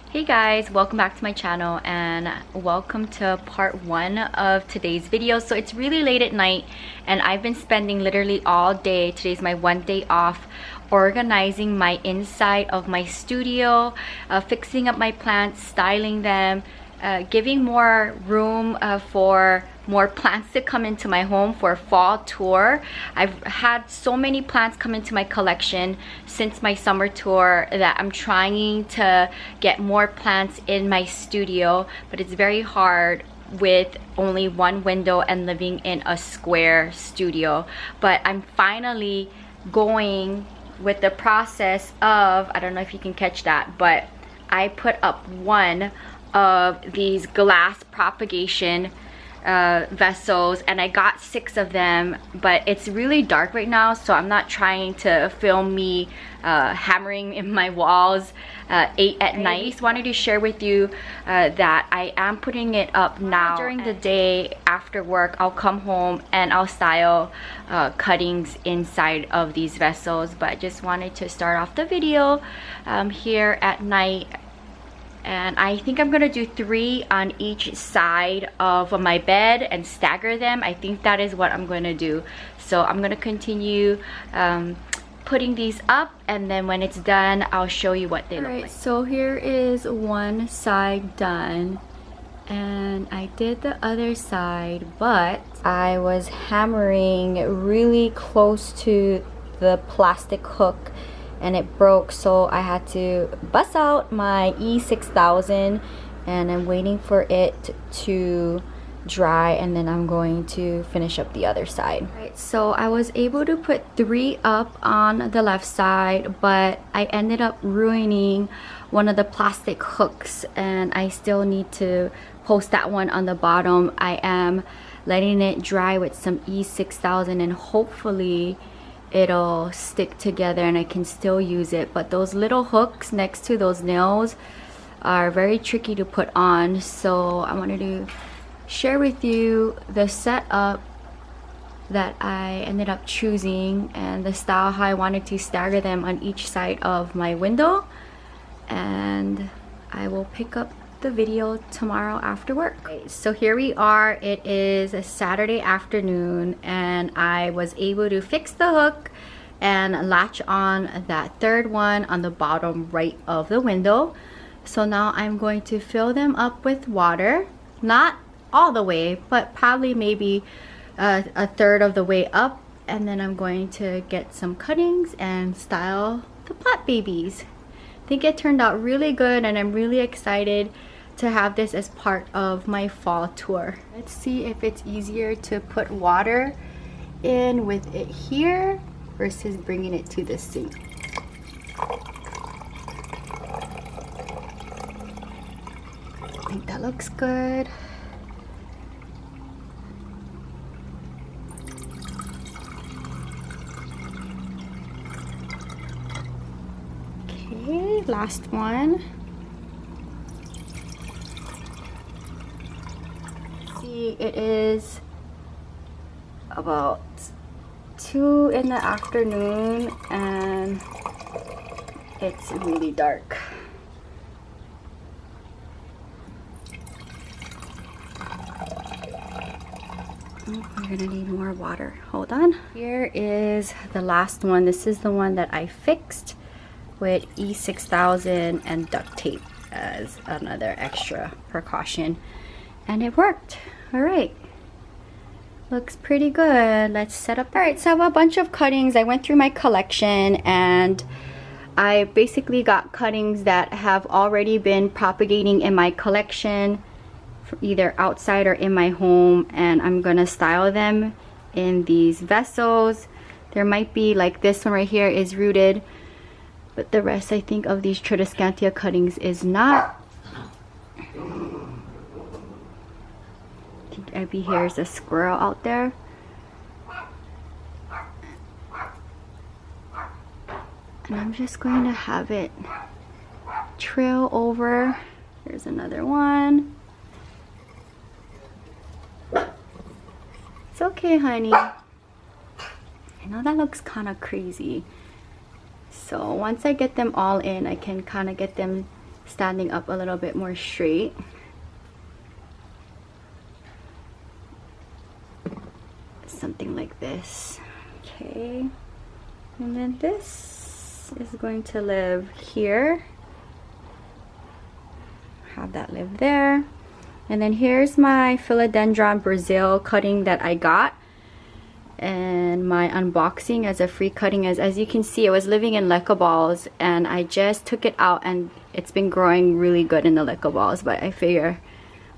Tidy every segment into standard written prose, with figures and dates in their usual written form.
Hey guys, welcome back to my channel and welcome to part 1 of today's video. So it's really late at night and I've been spending literally all day, today's my one day off, organizing my inside of my studio, fixing up my plants, styling them, giving more room for more plants to come into my home for a fall tour. I've had so many plants come into my collection since my summer tour that I'm trying to get more plants in my studio, but it's very hard with only one window and living in a square studio. But I'm finally going with the process of, I don't know if you can catch that, but I put up one of these glass propagation vessels and I got 6 of them, but it's really dark right now, so I'm not trying to film me hammering in my walls 8 at night. I just wanted to share with you that I am putting it up now. During the day after work, I'll come home and I'll style cuttings inside of these vessels, but I just wanted to start off the video here at night. And I think I'm gonna do 3 on each side of my bed and stagger them. I think that is what I'm gonna do. So I'm gonna continue putting these up, and then when it's done, I'll show you what they look like. So here is one side done, and I did the other side, but I was hammering really close to the plastic hook and it broke, so I had to bust out my E6000 and I'm waiting for it to dry, and then I'm going to finish up the other side. Right, so I was able to put 3 up on the left side, but I ended up ruining one of the plastic hooks and I still need to post that one on the bottom. I am letting it dry with some E6000 and hopefully it'll stick together and I can still use it. But those little hooks next to those nails are very tricky to put on, so I wanted to share with you the setup that I ended up choosing and the style how I wanted to stagger them on each side of my window, and I will pick up the video tomorrow after work. Okay, so here we are. It is a Saturday afternoon and I was able to fix the hook and latch on that 3rd one on the bottom right of the window. So now I'm going to fill them up with water, not all the way, but probably maybe a 1/3 of the way up, and then I'm going to get some cuttings and style the pot babies. I think it turned out really good and I'm really excited to have this as part of my fall tour. Let's see if it's easier to put water in with it here versus bringing it to the sink. I think that looks good. Okay, last one. See, it is about 2 in the afternoon and it's really dark. Oh, we're gonna need more water. Hold on. Here is the last one. This is the one that I fixed with E6000 and duct tape as another extra precaution, and it worked. All right, looks pretty good. Let's set up. All right, so I have a bunch of cuttings. I went through my collection and I basically got cuttings that have already been propagating in my collection, either outside or in my home, and I'm gonna style them in these vessels. There might be, like this one right here is rooted, but the rest I think of these Tradescantia cuttings is not. I think Abby hears a squirrel out there. And I'm just going to have it trail over. There's another one. It's okay, honey. I know that looks kind of crazy. So once I get them all in, I can kind of get them standing up a little bit more straight. Something like this. Okay, and then this is going to live here. Have that live there. And then here's my philodendron Brazil cutting that I got, and my unboxing as a free cutting. As you can see, it was living in leca balls, and I just took it out, and it's been growing really good in the leca balls, but I figure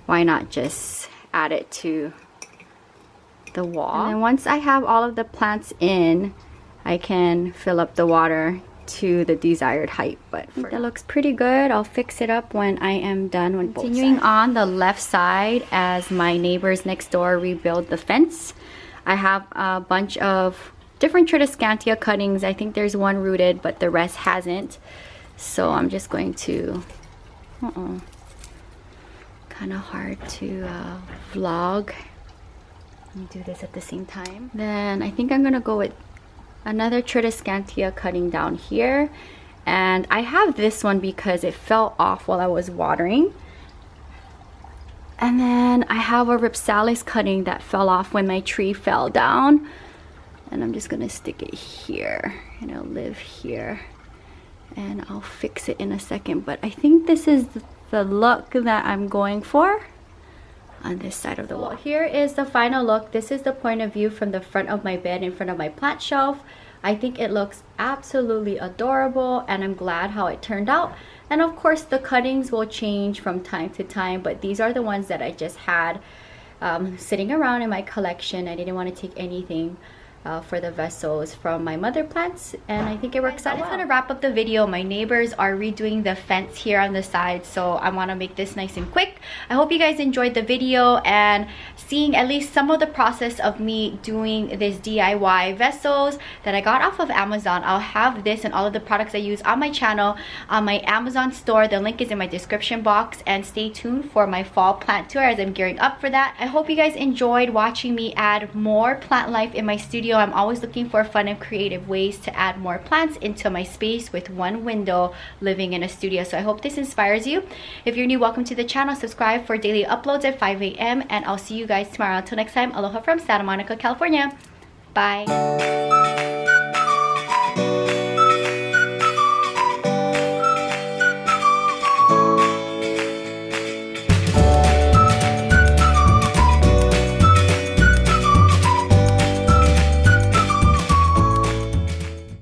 why not just add it to the wall. And then once I have all of the plants in, I can fill up the water to the desired height. But that looks pretty good. I'll fix it up when I am done with both sides. Continuing on the left side, as my neighbors next door rebuild the fence, I have a bunch of different Tradescantia cuttings. I think there's one rooted, but the rest hasn't. So I'm just going to kind of hard to vlog and do this at the same time. Then I think I'm gonna go with another Tradescantia cutting down here, and I have this one because it fell off while I was watering. And then I have a Ripsalis cutting that fell off when my tree fell down, and I'm just gonna stick it here, and it'll live here, and I'll fix it in a second. But I think this is the look that I'm going for on this side of the wall. Here is the final look. This is the point of view from the front of my bed in front of my plant shelf. I think it looks absolutely adorable, and I'm glad how it turned out. And of course the cuttings will change from time to time, but these are the ones that I just had sitting around in my collection. I didn't want to take anything for the vessels from my mother plants, and I think it works out well. That's gonna wrap up the video. My neighbors are redoing the fence here on the side, so I want to make this nice and quick. I hope you guys enjoyed the video and seeing at least some of the process of me doing this DIY vessels that I got off of Amazon. I'll have this and all of the products I use on my channel on my Amazon store. The link is in my description box, and stay tuned for my fall plant tour as I'm gearing up for that. I hope you guys enjoyed watching me add more plant life in my studio. I'm always looking for fun and creative ways to add more plants into my space with one window living in a studio. So I hope this inspires you. If you're new, welcome to the channel. Subscribe for daily uploads at 5 a.m. and I'll see you guys tomorrow. Until next time, aloha from Santa Monica, California. Bye.